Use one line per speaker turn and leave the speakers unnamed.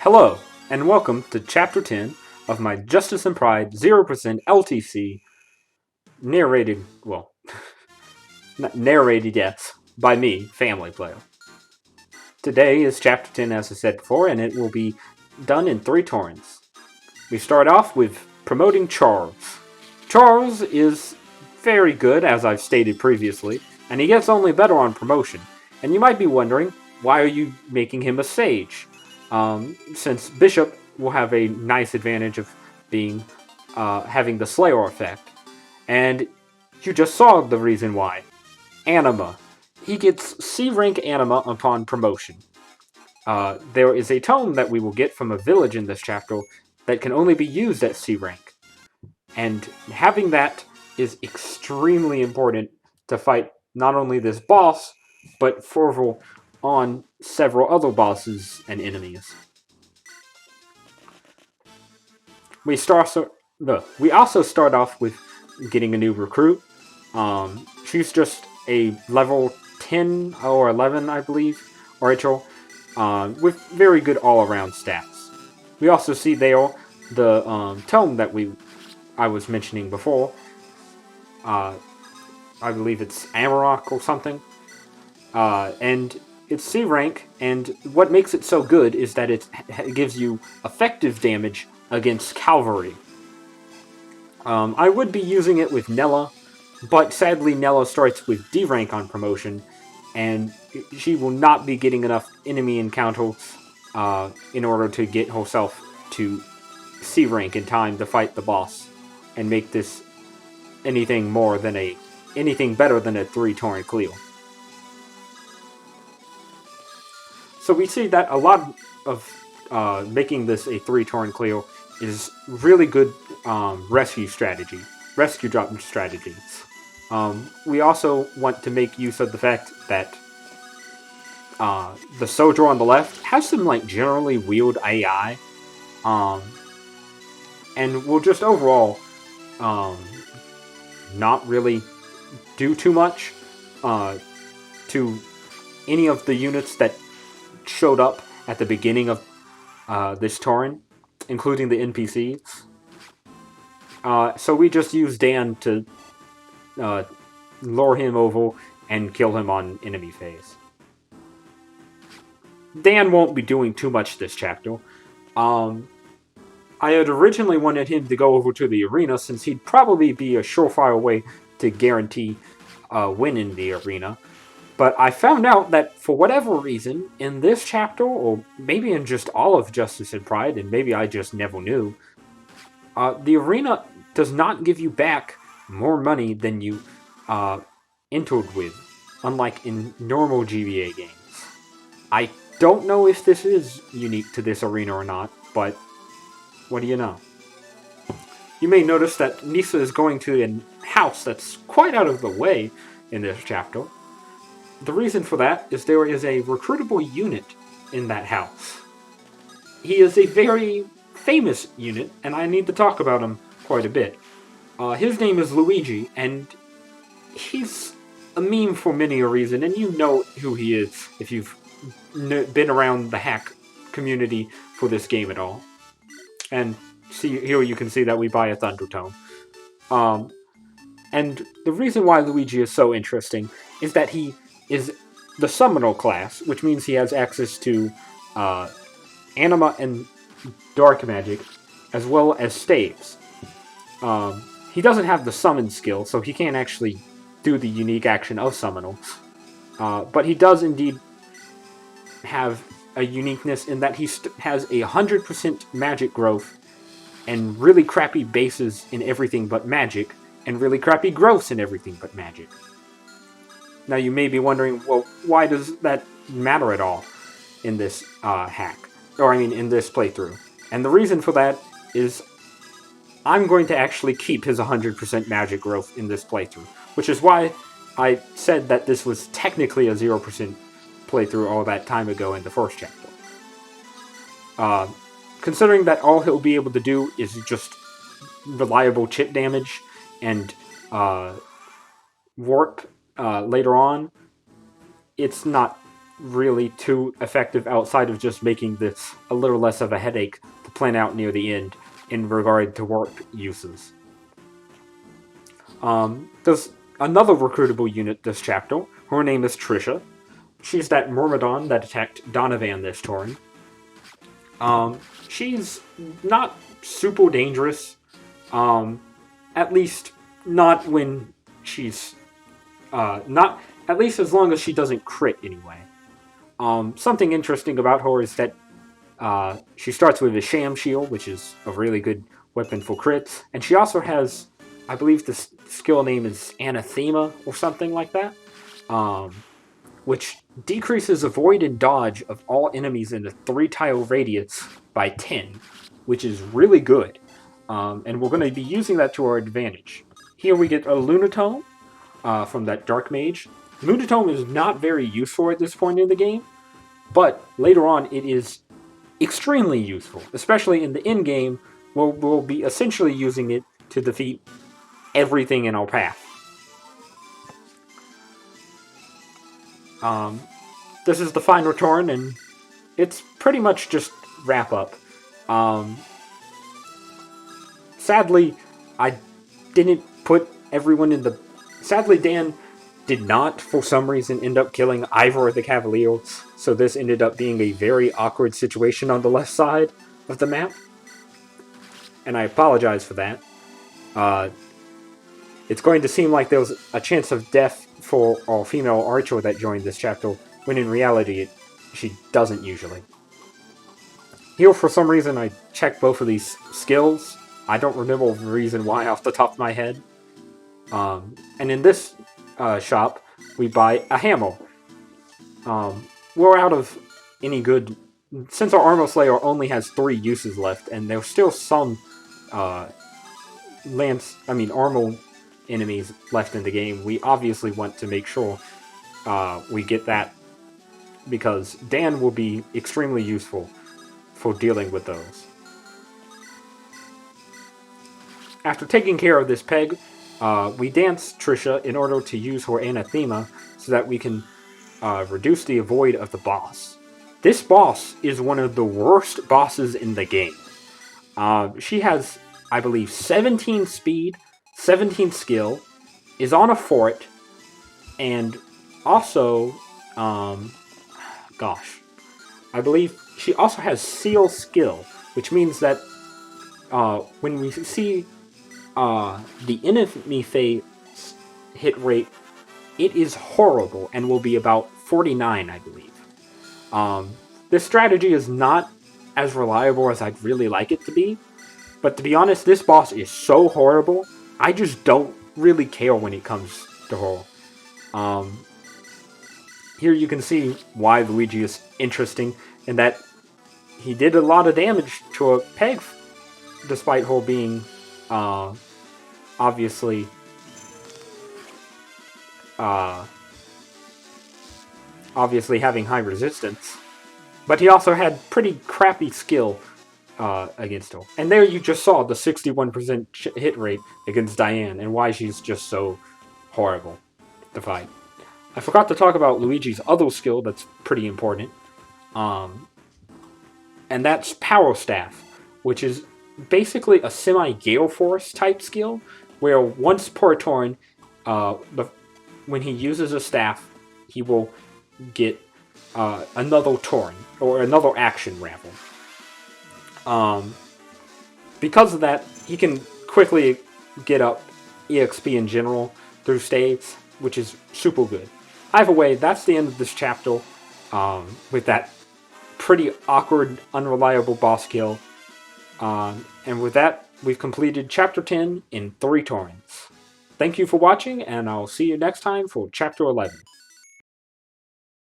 Hello, and welcome to Chapter 10 of my Justice and Pride 0% LTC, narrated, well, not narrated, yes, by me, Family Player. Today is Chapter 10, as I said before, and it will be done in 3 turns. We start off with promoting Charles. Charles is very good, as I've stated previously, and he gets only better on promotion. And you might be wondering, why are you making him a sage? Since Bishop will have a nice advantage of being having the Slayer effect. And you just saw the reason why. Anima. He gets C rank Anima upon promotion. There is a tome that we will get from a village in this chapter that can only be used at C rank. And having that is extremely important to fight not only this boss, but further on several other bosses and enemies. We also start off with getting a new recruit. She's just a level 10 or 11, I believe, Rachel, with very good all-around stats. We also see there the tome that I was mentioning before. I believe it's Amarok or something. And it's C rank, and what makes it so good is that it gives you effective damage against cavalry. I would be using it with Nella, but sadly Nella starts with D rank on promotion, and she will not be getting enough enemy encounters in order to get herself to C rank in time to fight the boss and make this anything better than a 3-turn clear. So we see that a lot of making this a 3-turn clear is really good rescue drop strategies. We also want to make use of the fact that the soldier on the left has some generally weird AI, and will just overall not really do too much to any of the units that showed up at the beginning of this turn, including the NPCs. So we just use Dan to lure him over and kill him on enemy phase. Dan won't be doing too much this chapter. I had originally wanted him to go over to the arena, since he'd probably be a surefire way to guarantee a win in the arena. But I found out that, for whatever reason, in this chapter, or maybe in just all of Justice and Pride, and maybe I just never knew, the arena does not give you back more money than you entered with, unlike in normal GBA games. I don't know if this is unique to this arena or not, but what do you know? You may notice that Nisa is going to a house that's quite out of the way in this chapter. The reason for that is there is a recruitable unit in that house. He is a very famous unit, and I need to talk about him quite a bit. His name is Luigi, and he's a meme for many a reason, and you know who he is if you've been around the hack community for this game at all. And see here you can see that we buy a Thundertome. And the reason why Luigi is so interesting is that he is the Summoner class, which means he has access to Anima and Dark Magic, as well as Staves. He doesn't have the Summon skill, so he can't actually do the unique action of Summoner. But he does indeed have a uniqueness in that he has 100% magic growth, and really crappy bases in everything but magic, and really crappy growths in everything but magic. Now you may be wondering, well, why does that matter at all in this in this playthrough? And the reason for that is I'm going to actually keep his 100% magic growth in this playthrough, which is why I said that this was technically a 0% playthrough all that time ago in the first chapter. Considering that all he'll be able to do is just reliable chip damage and warp later on, it's not really too effective outside of just making this a little less of a headache to plan out near the end in regard to warp uses. There's another recruitable unit this chapter. Her name is Trisha. She's that Myrmidon that attacked Donovan this turn. She's not super dangerous. At least not when she's not at least as long as she doesn't crit anyway. Something interesting about her is that she starts with a Sham Shield, which is a really good weapon for crits, and she also has, I believe the skill name is Anathema or something like that, which decreases avoid and dodge of all enemies in a 3-tile radius by 10, which is really good. And we're going to be using that to our advantage. Here we get a Lunatome from that Dark Mage. Lunatome is not very useful at this point in the game, but later on it is extremely useful, especially in the end game where we'll be essentially using it to defeat everything in our path. This is the final turn, and it's pretty much just wrap up. Sadly, I didn't put everyone in the... Sadly, Dan did not, for some reason, end up killing either of the Cavaliers, so this ended up being a very awkward situation on the left side of the map. And I apologize for that. It's going to seem like there was a chance of death for our female archer that joined this chapter, when in reality, she doesn't usually. Here, for some reason, I checked both of these skills. I don't remember the reason why off the top of my head. And in this shop, we buy a hammer. We're out of any good... Since our Armor Slayer only has 3 uses left, and there's still some armor enemies left in the game, we obviously want to make sure we get that, because Dan will be extremely useful for dealing with those. After taking care of this peg, we dance Trisha in order to use her Anathema so that we can reduce the avoid of the boss. This boss is one of the worst bosses in the game. She has, I believe, 17 speed, 17 skill, is on a fort, and also, I believe she also has seal skill, which means that when we see the enemy phase hit rate, it is horrible and will be about 49, I believe. This strategy is not as reliable as I'd really like it to be, but to be honest, this boss is so horrible, I just don't really care when it comes to her. Here you can see why Luigi is interesting, in that he did a lot of damage to a peg, despite her being obviously having high resistance, but he also had pretty crappy skill against her. And there you just saw the 61% hit rate against Diane, and why she's just so horrible to fight. I forgot to talk about Luigi's other skill that's pretty important, and that's Power Staff, which is basically a semi-Gale Force type skill, where once per turn, when he uses a staff, he will get another turn, or another action, rather. Because of that, he can quickly get up EXP in general through staves, which is super good. Either way, that's the end of this chapter, with that pretty awkward, unreliable boss kill. And with that, we've completed Chapter 10 in 3 turns. Thank you for watching, and I'll see you next time for Chapter 11.